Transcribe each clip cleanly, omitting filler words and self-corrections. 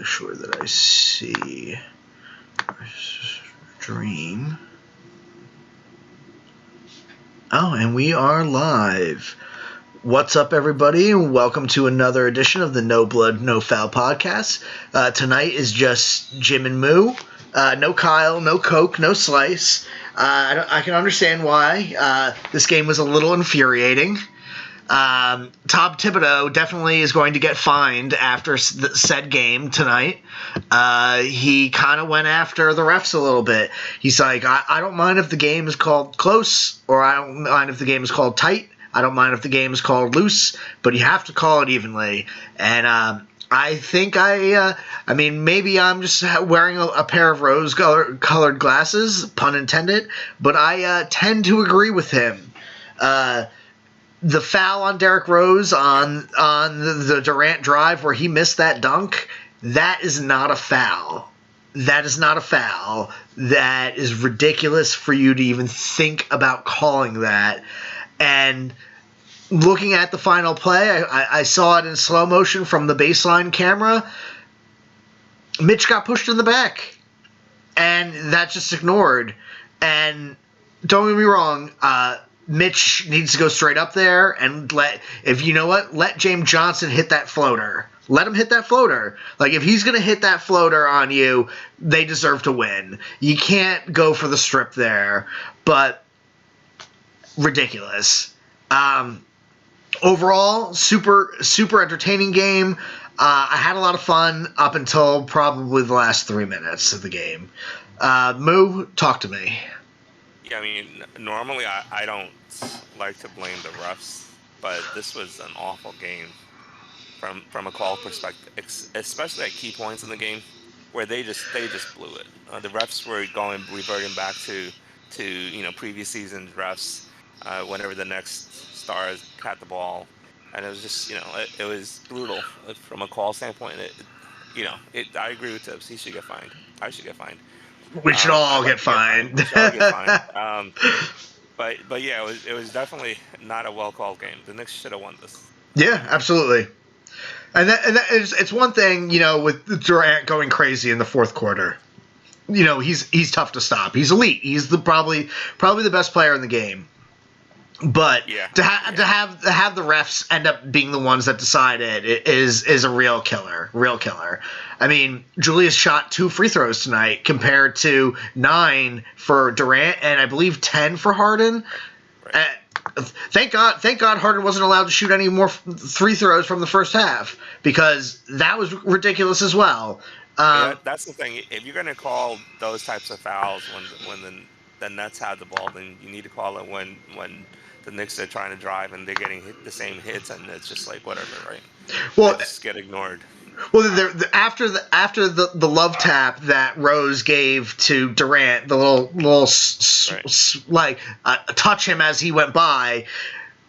make sure that I see stream. Oh, and we are live. What's up, everybody? Welcome to another edition of the No Blood, No Foul podcast. Tonight is just Jim and Moo. No Kyle, no Coke, no Slice. I can understand why. This game was a little infuriating. Tom Thibodeau definitely is going to get fined after said game tonight. He kind of went after the refs a little bit. He's like, I don't mind if the game is called close, or I don't mind if the game is called tight. I don't mind if the game is called loose, but you have to call it evenly. And I think maybe I'm just wearing a pair of rose-colored glasses, pun intended, but I tend to agree with him. The foul on Derrick Rose on the Durant drive where he missed that dunk, that is not a foul. That is not a foul. That is ridiculous for you to even think about calling that. And looking at the final play, I saw it in slow motion from the baseline camera. Mitch got pushed in the back. And that's just ignored. And don't get me wrong, Mitch needs to go straight up there and let James Johnson hit that floater. Let him hit that floater. Like, if he's going to hit that floater on you, they deserve to win. You can't go for the strip there. But ridiculous. Overall, super entertaining game. I had a lot of fun up until probably the last 3 minutes of the game. Moo, talk to me. Yeah, I mean, normally I don't like to blame the refs, but this was an awful game from a call perspective, especially at key points in the game where they just blew it. The refs were reverting back to previous season's refs whenever the next stars had the ball, and it was just it was brutal from a call standpoint. I agree with Tibbs. He should get fined. I should get fined. We should all get fined. But yeah, it was definitely not a well called game. The Knicks should have won this. Yeah, absolutely. And it's one thing, with Durant going crazy in the fourth quarter. He's tough to stop. He's elite. He's probably the best player in the game. But to have the refs end up being the ones that decide it is a real killer. I mean, Julius shot 2 free throws tonight compared to 9 for Durant and I believe 10 for Harden. Right. Thank God Harden wasn't allowed to shoot any more free throws from the first half, because that was ridiculous as well. That's the thing. If you're going to call those types of fouls when the Nets had the ball, then you need to call it when the Knicks are trying to drive and they're getting the same hits, and it's just like whatever, right? Well, they just get ignored. Well, after the love tap that Rose gave to Durant, the little touch him as he went by,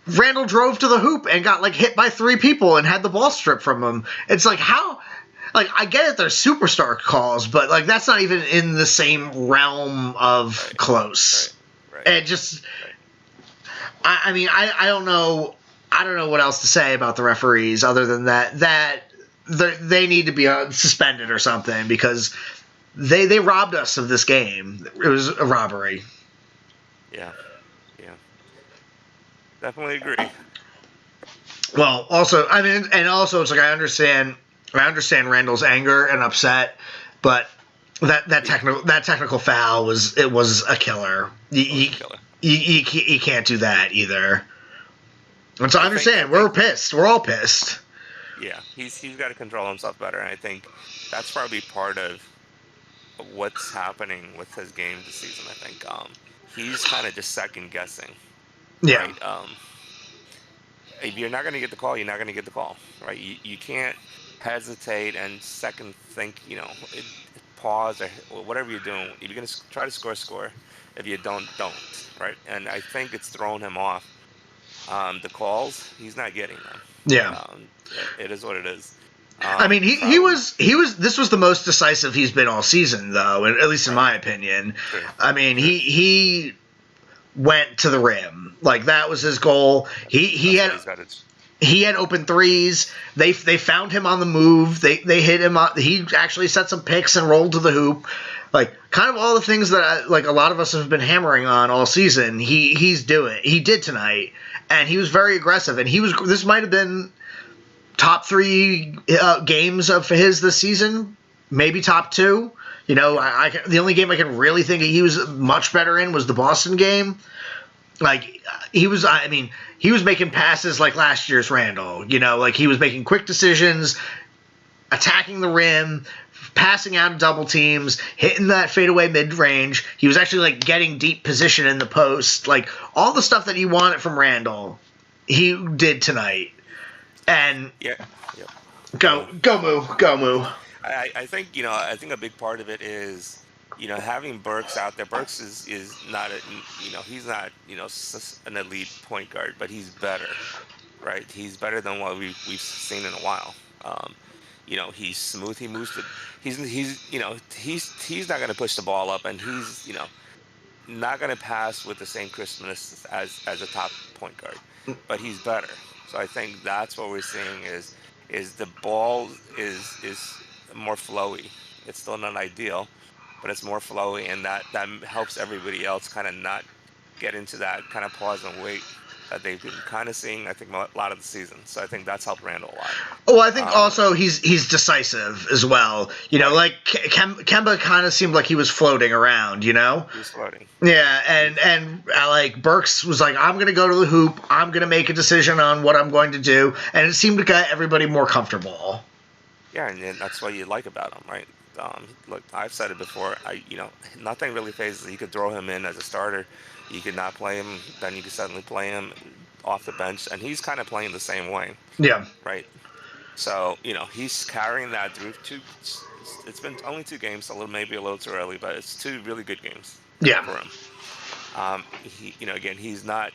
Randall drove to the hoop and got hit by 3 people and had the ball stripped from him. It's like, how? I get it, they're superstar calls, but that's not even in the same realm of close. Right. It just. I mean, I don't know. I don't know what else to say about the referees other than that they need to be suspended or something, because they robbed us of this game. It was a robbery. Yeah. Definitely agree. Well, also, I mean, and also it's I understand Randall's anger and upset, but that technical foul was a killer. You can't do that either. And so I understand. We're pissed. We're all pissed. Yeah, he's got to control himself better, and I think that's probably part of what's happening with his game this season. I think he's kind of just second guessing. Yeah. Right? If you're not going to get the call, you're not going to get the call. Right? You can't hesitate and second think. Pause or whatever you're doing. If you're going to try to score. If you don't. Right? And I think it's thrown him off. The calls, he's not getting them. Yeah. It is what it is. I mean, he was. This was the most decisive he's been all season, though, at least in my opinion. Sure. I mean, he went to the rim. That was his goal. He he had open threes. They found him on the move. They hit him. He actually set some picks and rolled to the hoop. Like, kind of all the things that a lot of us have been hammering on all season. He did tonight, and he was very aggressive. And this might have been top 3 games of his this season, maybe top 2. You know, the only game I can really think he was much better in was the Boston game. Like, he was making passes like last year's Randall. You know, like, he was making quick decisions, attacking the rim, passing out of double teams, hitting that fadeaway mid-range. He was actually, like, getting deep position in the post. Like, all the stuff that you wanted from Randall, he did tonight. And go Moo. I think, I think a big part of it is, having Burks out there. Burks is not he's not, an elite point guard, but he's better, right? He's better than what we've seen in a while. He's smooth. He moves he's not going to push the ball up, and he's, not going to pass with the same crispness as a top point guard, but he's better. So I think that's what we're seeing is the ball is more flowy. It's still not ideal, but it's more flowy, and that helps everybody else kind of not get into that kind of pause and wait that they've been kind of seeing, I think, a lot of the season. So I think that's helped Randall a lot. Oh, I think also he's decisive as well. You know, like Kemba kind of seemed like he was floating around, you know? He was floating. Yeah, and like Burks was like, I'm going to go to the hoop. I'm going to make a decision on what I'm going to do. And it seemed to get everybody more comfortable. Yeah, and that's what you like about him, right? Look, I've said it before. Nothing really phases. You could throw him in as a starter. You could not play him. Then you could suddenly play him off the bench, and he's kind of playing the same way. Yeah. Right. So he's carrying that through. It's been only 2 games, maybe a little too early, but it's 2 really good games. Yeah. For him. Again, he's not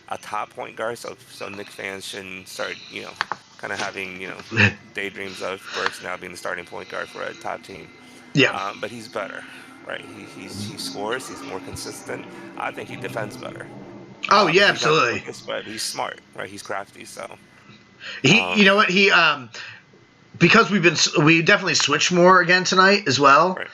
a top point guard, so Knicks fans shouldn't start kind of having daydreams of Burks now being the starting point guard for a top team. Yeah. But he's better, right? He scores. He's more consistent. I think he defends better. Oh yeah, absolutely. But he's smart, right? He's crafty. So you know what, because we definitely switched more again tonight as well. Right.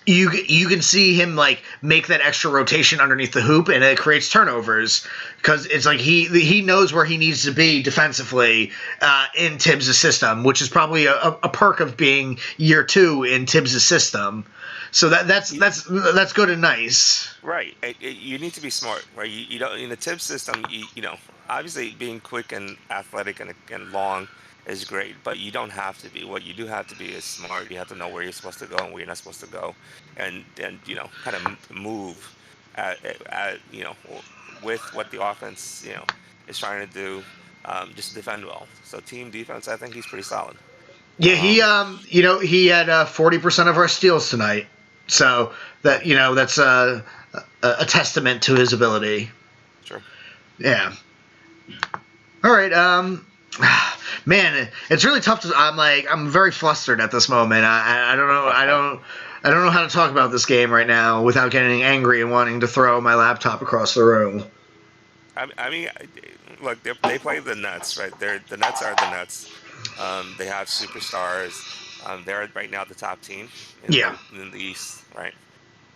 You can see him like make that extra rotation underneath the hoop, and it creates turnovers because it's like he knows where he needs to be defensively in Tibbs' system, which is probably a perk of being year 2 in Tibbs' system. So that's good and nice. Right. You need to be smart, right? You don't, in the Tibbs system. Obviously being quick and athletic and long is great, but you don't have to be. What you do have to be is smart. You have to know where you're supposed to go and where you're not supposed to go, and kind of move with what the offense is trying to do, just defend well. So team defense, I think he's pretty solid. Yeah, he had 40% of our steals tonight, so that that's a testament to his ability. Sure. Yeah. All right. Man, it's really tough to. I'm very flustered at this moment. I don't know. I don't know how to talk about this game right now without getting angry and wanting to throw my laptop across the room. I mean, look, they play the Nets, right? The Nets are the Nets. They have superstars. They're right now the top team in the East, right?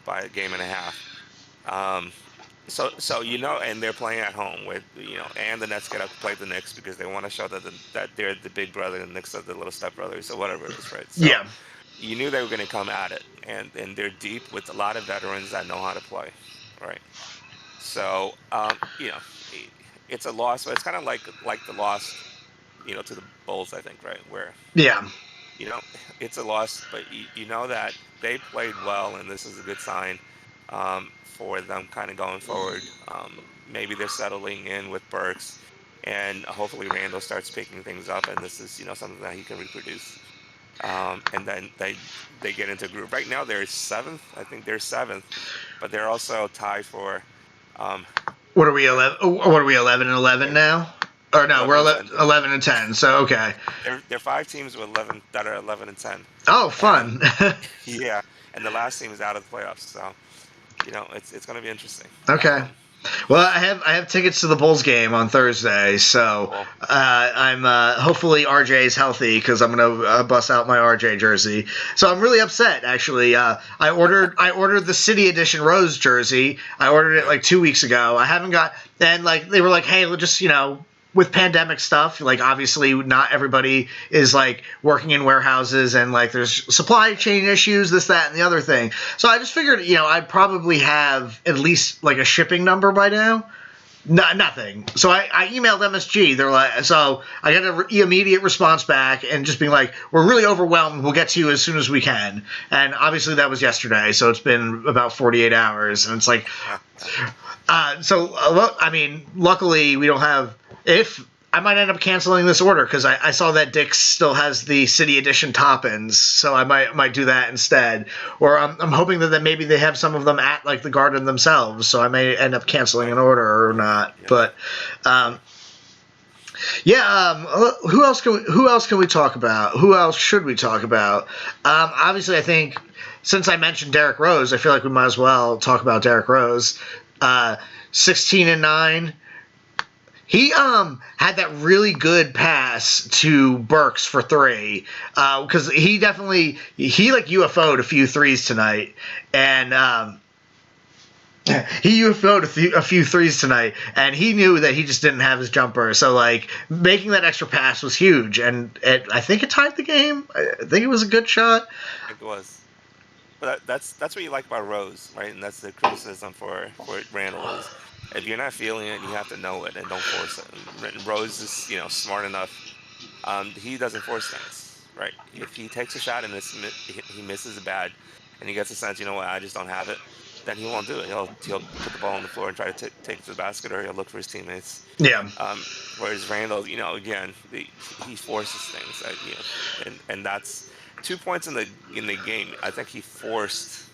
By a game and a half. So and they're playing at home with and the Nets get up to play the Knicks because they want to show that they're the big brother and the Knicks are the little step brothers or whatever it is, right? So yeah. You knew they were going to come at it, and they're deep with a lot of veterans that know how to play, right? So it's a loss, but it's kind of like the loss, to the Bulls, I think, right? Where it's a loss, but you know that they played well, and this is a good sign. For them kind of going forward. Maybe they're settling in with Burks, and hopefully Randall starts picking things up, and this is something that he can reproduce. And then they get into a group. Right now they're 7th. I think they're 7th, but they're also tied for. What are we 11? What are we 11 and 11 now? Or no, we're 11 and 10. So okay. There are 5 teams with 11 that are 11 and 10. Oh, fun. Yeah, and the last team is out of the playoffs, so. It's going to be interesting. Okay. Well, I have tickets to the Bulls game on Thursday, so Well, I'm hopefully RJ's healthy because I'm gonna bust out my RJ jersey. So I'm really upset actually. I ordered the City Edition Rose jersey. I ordered it yeah, like 2 weeks ago. I haven't got and like they were like, hey, we'll just with pandemic stuff, like obviously not everybody is like working in warehouses and like there's supply chain issues, this, that, and the other thing. So I just figured, I'd probably have at least like a shipping number by now. No, nothing. So I emailed MSG. They're like, so I got an immediate response back and just being like, we're really overwhelmed. We'll get to you as soon as we can. And obviously that was yesterday. So it's been about 48 hours. And it's like, luckily we don't have. If I might end up canceling this order because I saw that Dick's still has the City Edition top-ins, so I might do that instead. Or I'm hoping that maybe they have some of them at like the Garden themselves, so I may end up canceling an order or not. Yeah. But who else can we talk about? Who else should we talk about? Obviously, I think since I mentioned Derrick Rose, I feel like we might as well talk about Derrick Rose. 16-9. He had that really good pass to Burks for three because he like UFO'd a few threes tonight, and he UFO'd a few threes tonight, and he knew that he just didn't have his jumper. So like making that extra pass was huge, and I think it tied the game. I think it was a good shot. it was. But that's what you like about Rose, right? And that's the criticism for Randall is if you're not feeling it, you have to know it and don't force it. And Rose is smart enough. He doesn't force things, right? If he takes a shot and he misses it bad, and he gets a sense, I just don't have it, then he won't do it. He'll put the ball on the floor and try to take it to the basket, or he'll look for his teammates. Yeah. Whereas Randall, again, he forces things, and that's 2 points in the game. I think he forced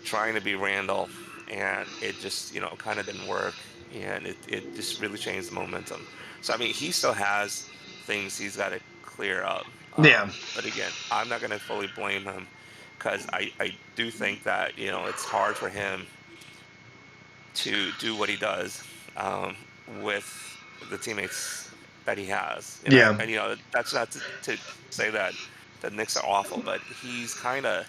trying to be Randall, and it just kind of didn't work, and it just really changed the momentum. So I mean, he still has things he's got to clear up. Yeah. But again, I'm not going to fully blame him because I do think that it's hard for him to do what he does with the teammates that he has. Yeah. And that's not to say that the Knicks are awful, but he's kind of,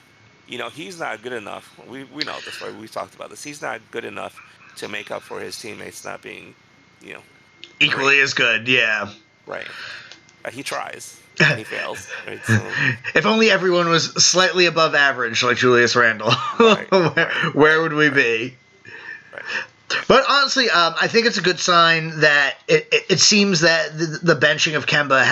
he's not good enough. We know this, right? We've talked about this. He's not good enough to make up for his teammates not being, equally great. As good. Yeah. Right. He tries. And he fails. Right? So, if only everyone was slightly above average like Julius Randle, where would we be? Right. But honestly, I think it's a good sign that it seems that the benching of Kemba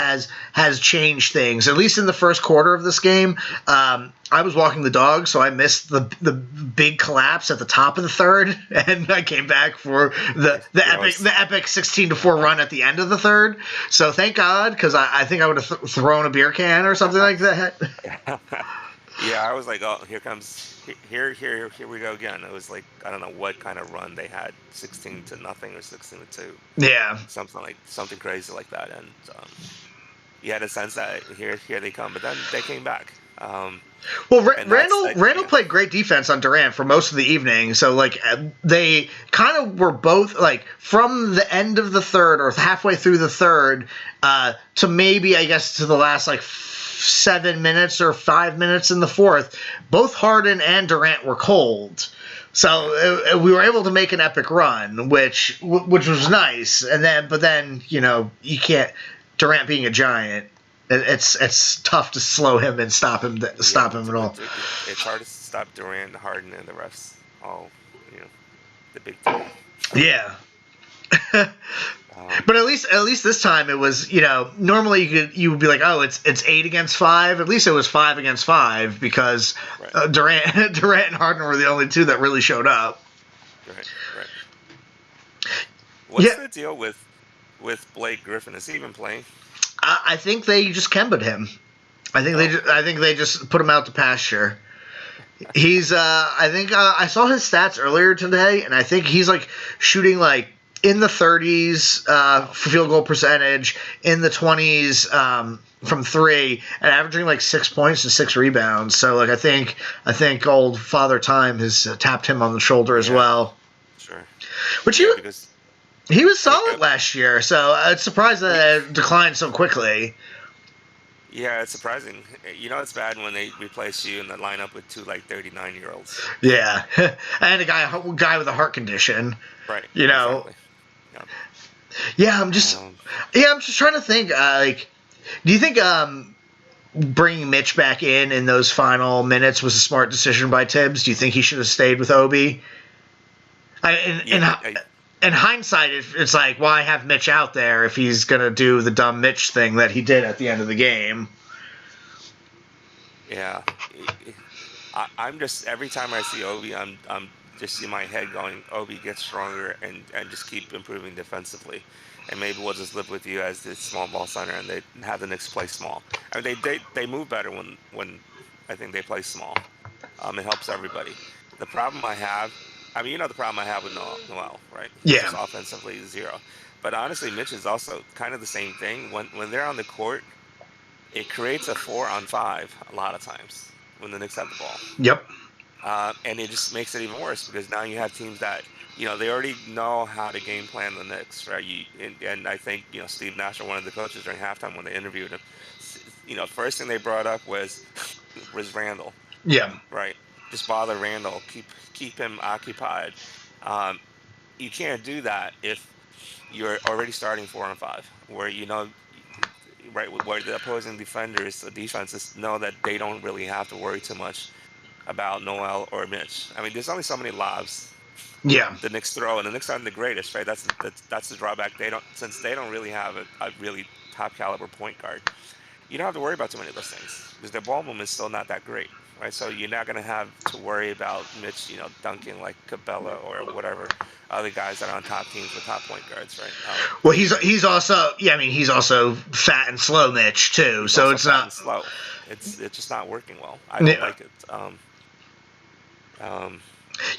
has changed things. At least in the first quarter of this game, I was walking the dog, so I missed the big collapse at the top of the third, and I came back for the epic 16-4 run at the end of the third. So thank God, because I think I would have thrown a beer can or something like that. Yeah, I was like, oh, here we go again. It was like, I don't know what kind of run they had, 16-0 or 16-2. Yeah, something crazy like that, and you had a sense that here they come, but then they came back. Well, Randall played great defense on Durant for most of the evening, so like they kind of were both like from the end of the third or halfway through the third to maybe I guess to the last like 7 minutes or 5 minutes in the fourth, both Harden and Durant were cold. So we were able to make an epic run, which was nice. But then you can't. Durant being a giant, it's tough to slow him and stop him at all. It's hard to stop Durant, Harden, and the refs. All the big three. Yeah. But at least this time it was, normally you would be like, oh, it's 8 against 5. At least it was 5 against 5 because right. Durant and Harden were the only two that really showed up. Right. What's the deal with Blake Griffin? Is he even playing? I think they just Kemba'd him. I think they just put him out to pasture. He's I think I saw his stats earlier today, and I think he's like shooting like in the 30s for field goal percentage, in the 20s from three, and averaging like 6 points and 6 rebounds. So like I think old Father Time has tapped him on the shoulder as well. Sure. Which Yeah, because he was I mean, solid last year, so it's surprised that it declined so quickly. yeah, it's surprising. It's bad when they replace you in the lineup with two like 39-year-olds. Yeah, and a guy with a heart condition. Right, You know, exactly. Yeah. yeah. Um, I'm just trying to think. Do you think bringing Mitch back in those final minutes was a smart decision by Tibbs? Do you think he should have stayed with Obi? yeah, In hindsight, it's like, why have Mitch out there if he's gonna do the dumb Mitch thing that he did at the end of the game? yeah. I'm just every time I see Obi, I'm just in my head going, Obi gets stronger and just keep improving defensively, and maybe we'll just live with you as the small ball center, and they have the Knicks play small. I mean, they move better when I think they play small. It helps everybody. The problem I have, I mean, the problem I have with Noel, right? He's Yeah. just offensively zero. But honestly, Mitch is also kind of the same thing. When they're on the court, it creates a 4-on-5 a lot of times when the Knicks have the ball. Yep. And it just makes it even worse because now you have teams that they already know how to game plan the Knicks, right? And I think Steve Nash, one of the coaches during halftime when they interviewed him, first thing they brought up was Randall, Yeah. right? Just bother Randall, keep him occupied. Um, you can't do that if you're already starting 4-on-5, where right, where the opposing defenders, the defenses know that they don't really have to worry too much about Noel or Mitch. I mean, there's only so many lobs Yeah. the Knicks throw, and the Knicks aren't the greatest, right? That's the drawback. Since they don't really have a really top caliber point guard. You don't have to worry about too many of those things because their ball movement is still not that great, right? So you're not going to have to worry about Mitch, dunking like Cabela or whatever other guys that are on top teams with top point guards, right? Well, he's also he's also fat and slow, Mitch too. He's So also it's fat not. and slow. It's just not working well. I don't Yeah. like it. Um,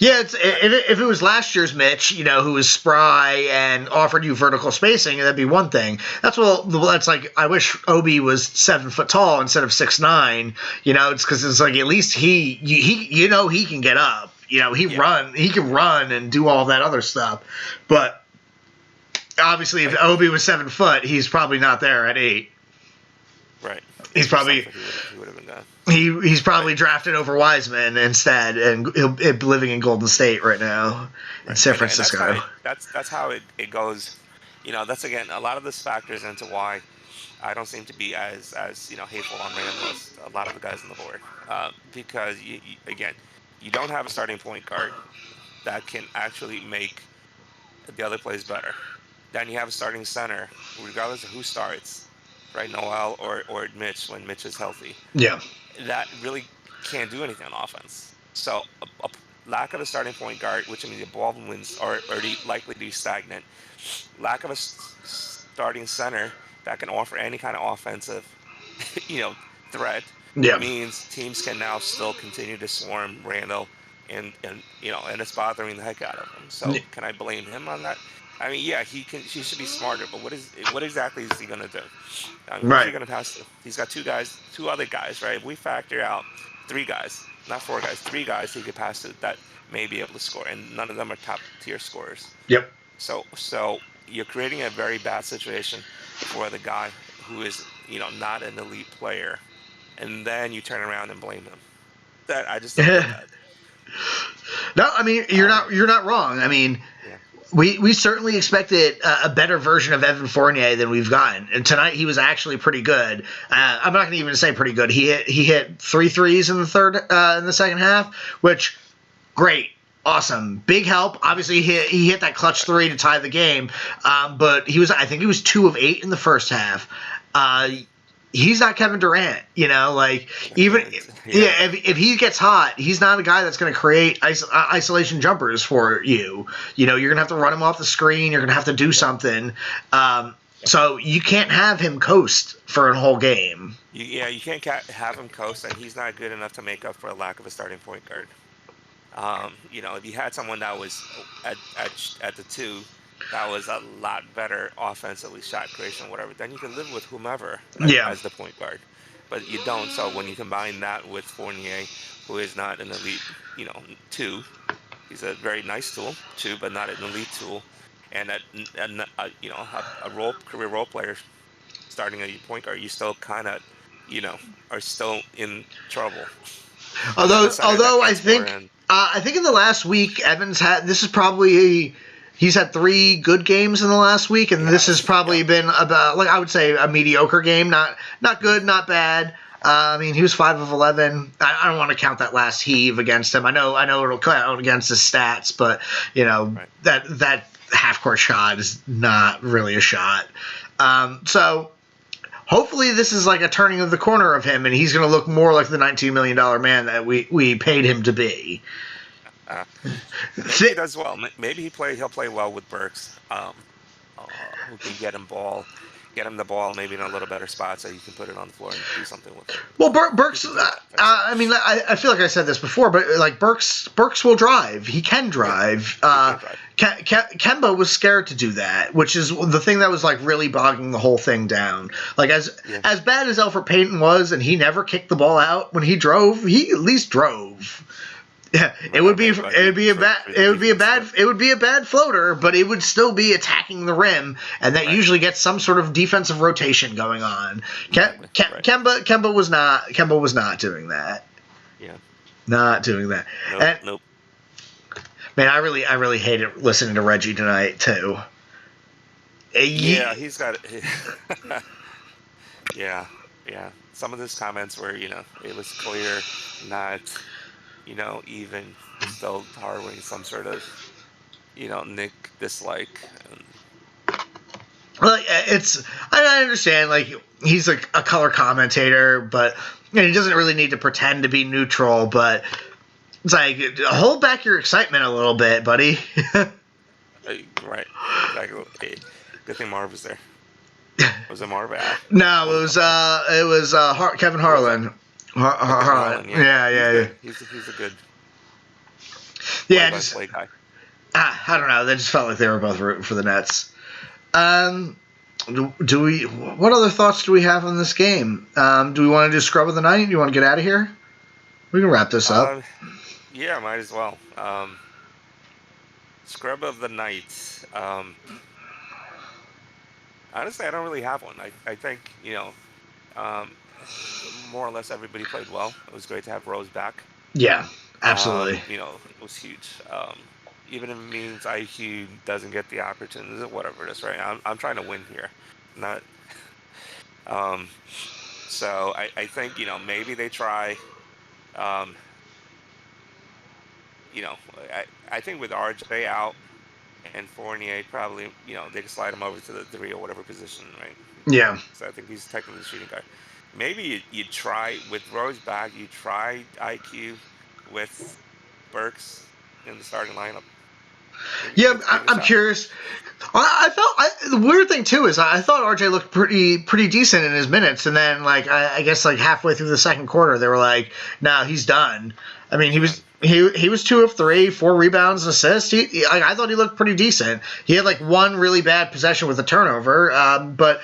Yeah, I, if it was last year's Mitch, who was spry and offered you vertical spacing, that'd be one thing. That's like I wish Obi was 7 foot tall instead of 6'9". It's because it's like at least he he can get up. He can run and do all that other stuff. But obviously, if right, Obi was 7 foot, he's probably not there at 8. right. He's If he was probably 7 foot, he would have been gone. he's Right, probably drafted over Wiseman instead, and he'll be living in Golden State right now, in right. San And that's kind Francisco. of that's how it goes. That's again a lot of this factors into why I don't seem to be as hateful on Randall as a lot of the guys on the board, because again, you don't have a starting point guard that can actually make the other plays better. Then you have a starting center, regardless of who starts, right? Noel or Mitch when Mitch is healthy, Yeah, that really can't do anything on offense. So a lack of a starting point guard, which means the ball wins are already likely to be stagnant. Lack of a starting center that can offer any kind of offensive, you know, threat yeah, means teams can now still continue to swarm Randall, and it's bothering the heck out of him. So can I blame him on that? I mean, yeah, he should be smarter, but what exactly is he going to do? I mean, who's he right. going to pass to? He's got two other guys, right? If we factor out three guys, not four guys, three guys he could pass to that may be able to score, and none of them are top tier scorers. Yep. So you're creating a very bad situation for the guy who is, not an elite player, and then you turn around and blame him. That I just don't get that. No, I mean Um, you're not wrong. I mean, yeah, we certainly expected a better version of Evan Fournier than we've gotten, and tonight he was actually pretty good. I'm not going to even say pretty good. He hit 3 threes in the second half, which great. Awesome, big help. Obviously, he hit that clutch right, three to tie the game, but I think he was 2 of 8 in the first half. Uh, he's not Kevin Durant, like I even can't. Yeah, yeah, if he gets hot, he's not a guy that's going to create isolation jumpers for you. You're going to have to run him off the screen. You're going to have to do yep, something. yep. So you can't have him coast for a whole game. You can't have him coast, and he's not good enough to make up for a lack of a starting point guard. If you had someone that was at the two, that was a lot better offensively, shot creation, whatever, then you can live with whomever Yeah, as the point guard. But you don't. So when you combine that with Fournier, who is not an elite, two, He's a very nice tool too, but not an elite tool. And a career role player starting a point guard, you still kind of, you know, are still in trouble. And then a center that Although can score and I think in the last week Evans had this is probably he's had 3 good games in the last week, and this has yes, probably yep, been about like I would say a mediocre game, not good, not bad. I mean, he was 5 of 11. I don't want to count that last heave against him. I know it'll count against his stats, but right. that half court shot is not really a shot. So hopefully this is like a turning of the corner of him, and he's going to look more like the $19 million man that we paid him to be. Uh, Maybe he does well. Maybe he'll play well with Burks, who can get him the ball maybe in a little better spot so you can put it on the floor and do something with it. Well, Burks. He can do it I mean, I feel like I said this before, but like Burks will drive. He can drive. Yeah, he can drive. Kemba was scared to do that, which is the thing that was like really bogging the whole thing down. Like as bad as Elfrid Payton was, and he never kicked the ball out when he drove. He at least drove. Yeah, it would be a bad floater, but it would still be attacking the rim, and that usually gets some sort of defensive rotation going on. Kemba was not doing that. Yeah, not doing that. Nope. Man, I really hated listening to Reggie tonight too. Yeah, he's got. Yeah. Some of his comments were, it was clear not. Even still harboring some sort of, Nick dislike. Well, I understand, like, he's a color commentator, but he doesn't really need to pretend to be neutral, but it's like, hold back your excitement a little bit, buddy. Right. Exactly. Good thing Marv was there. Was it Marv? No, it was Kevin Harlan. Harlan. Yeah. He's a good play guy. I don't know. They just felt like they were both rooting for the Nets. What other thoughts do we have on this game? Do we want to do scrub of the night? Do you want to get out of here? We can wrap this up. Yeah, might as well. Scrub of the night. Honestly, I don't really have one. I think, more or less everybody played well. It was great to have Rose back. Yeah, absolutely. It was huge. Even if it means IQ doesn't get the opportunities or whatever it is, right? I'm trying to win here, not. So I think maybe they try. I think with RJ out and Fournier probably they can slide him over to the 3 or whatever position, right? Yeah. So I think he's technically the shooting guard. Maybe you try with Rose back. You try IQ with Burks in the starting lineup. Yeah, I'm curious. I felt the weird thing too is I thought RJ looked pretty decent in his minutes, and then I guess halfway through the second quarter they were like, "No, he's done." I mean, he was 2 of 3, 4 rebounds, assists. I thought he looked pretty decent. He had one really bad possession with a turnover, but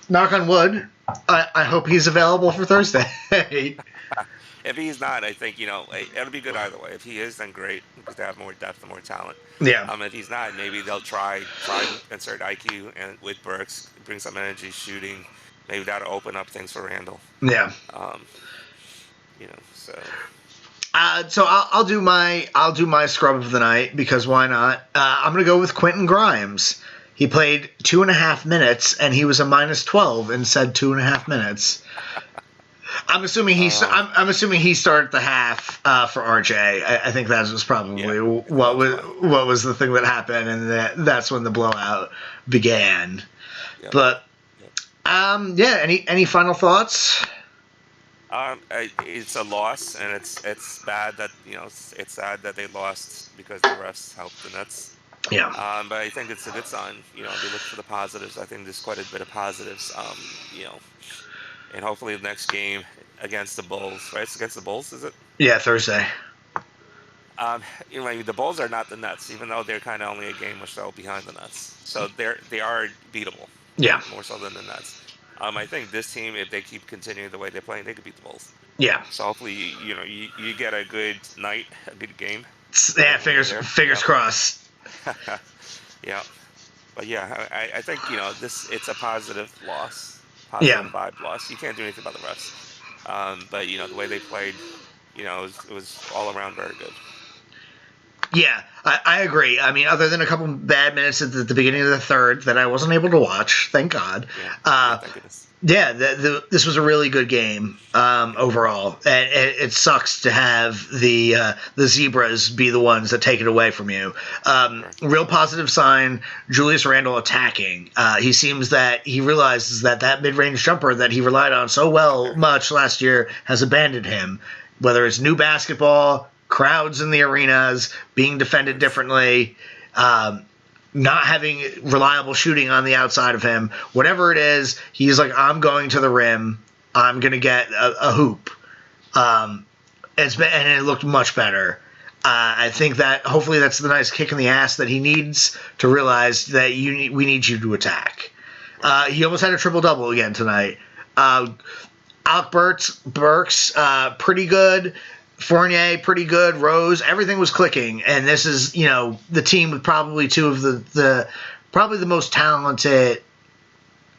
knock on wood, I hope he's available for Thursday. If he's not, I think it'll be good either way. If he is, then great because they have more depth and more talent. Yeah. If he's not, maybe they'll try and insert IQ and with Burks, bring some energy shooting. Maybe that'll open up things for Randall. Yeah. So. So I'll do my scrub of the night because why not? I'm gonna go with Quentin Grimes. He played 2.5 minutes and he was a -12 in said 2.5 minutes. I'm assuming he started the half for RJ. I think that was probably what was the thing that happened, and that's when the blowout began. Yep. But any final thoughts? It's a loss, and it's bad that it's sad that they lost because the refs helped the Nets. Yeah. But I think it's a good sign. They look for the positives. I think there's quite a bit of positives. And hopefully the next game against the Bulls, right? It's against the Bulls, is it? Yeah, Thursday. The Bulls are not the Nets, even though they're kind of only a game or so behind the Nets. So they are beatable. Yeah. More so than the Nets. I think this team, if they keep continuing the way they're playing, they could beat the Bulls. Yeah. So hopefully, you get a good night, a good game, Yeah, fingers crossed. Yeah. But yeah, I think it's a positive loss, Yeah. positive vibe loss. You can't do anything about the refs. But the way they played, it was all around very good. Yeah, I agree. I mean, other than a couple bad minutes at the beginning of the third that I wasn't able to watch, thank God. Yeah, thank goodness. Yeah, this was a really good game overall, and it sucks to have the Zebras be the ones that take it away from you. Sure. Real positive sign: Julius Randle attacking. He seems that he realizes that mid-range jumper that he relied on so much last year has abandoned him. Whether it's new basketball, crowds in the arenas, being defended differently, not having reliable shooting on the outside of him, whatever it is, he's like, I'm going to the rim, I'm going to get a hoop. And it looked much better. I think that hopefully that's the nice kick in the ass that he needs to realize that we need you to attack. He almost had a triple-double again tonight. Alec Burks, pretty good. Fournier, pretty good. Rose, everything was clicking. And this is, the team with probably two of probably the most talented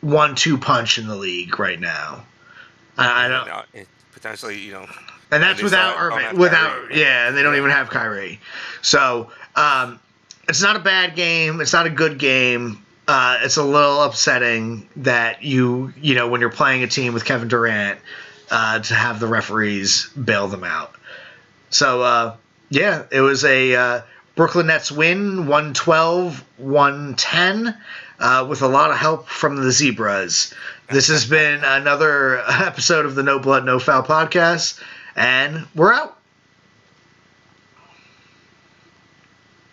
1-2 punch in the league right now. I don't. Potentially, And that's without Irving. And they don't even have Kyrie. So, it's not a bad game. It's not a good game. It's a little upsetting that when you're playing a team with Kevin Durant, to have the referees bail them out. So, it was a Brooklyn Nets win, 112-110, with a lot of help from the Zebras. This has been another episode of the No Blood, No Foul podcast, and we're out.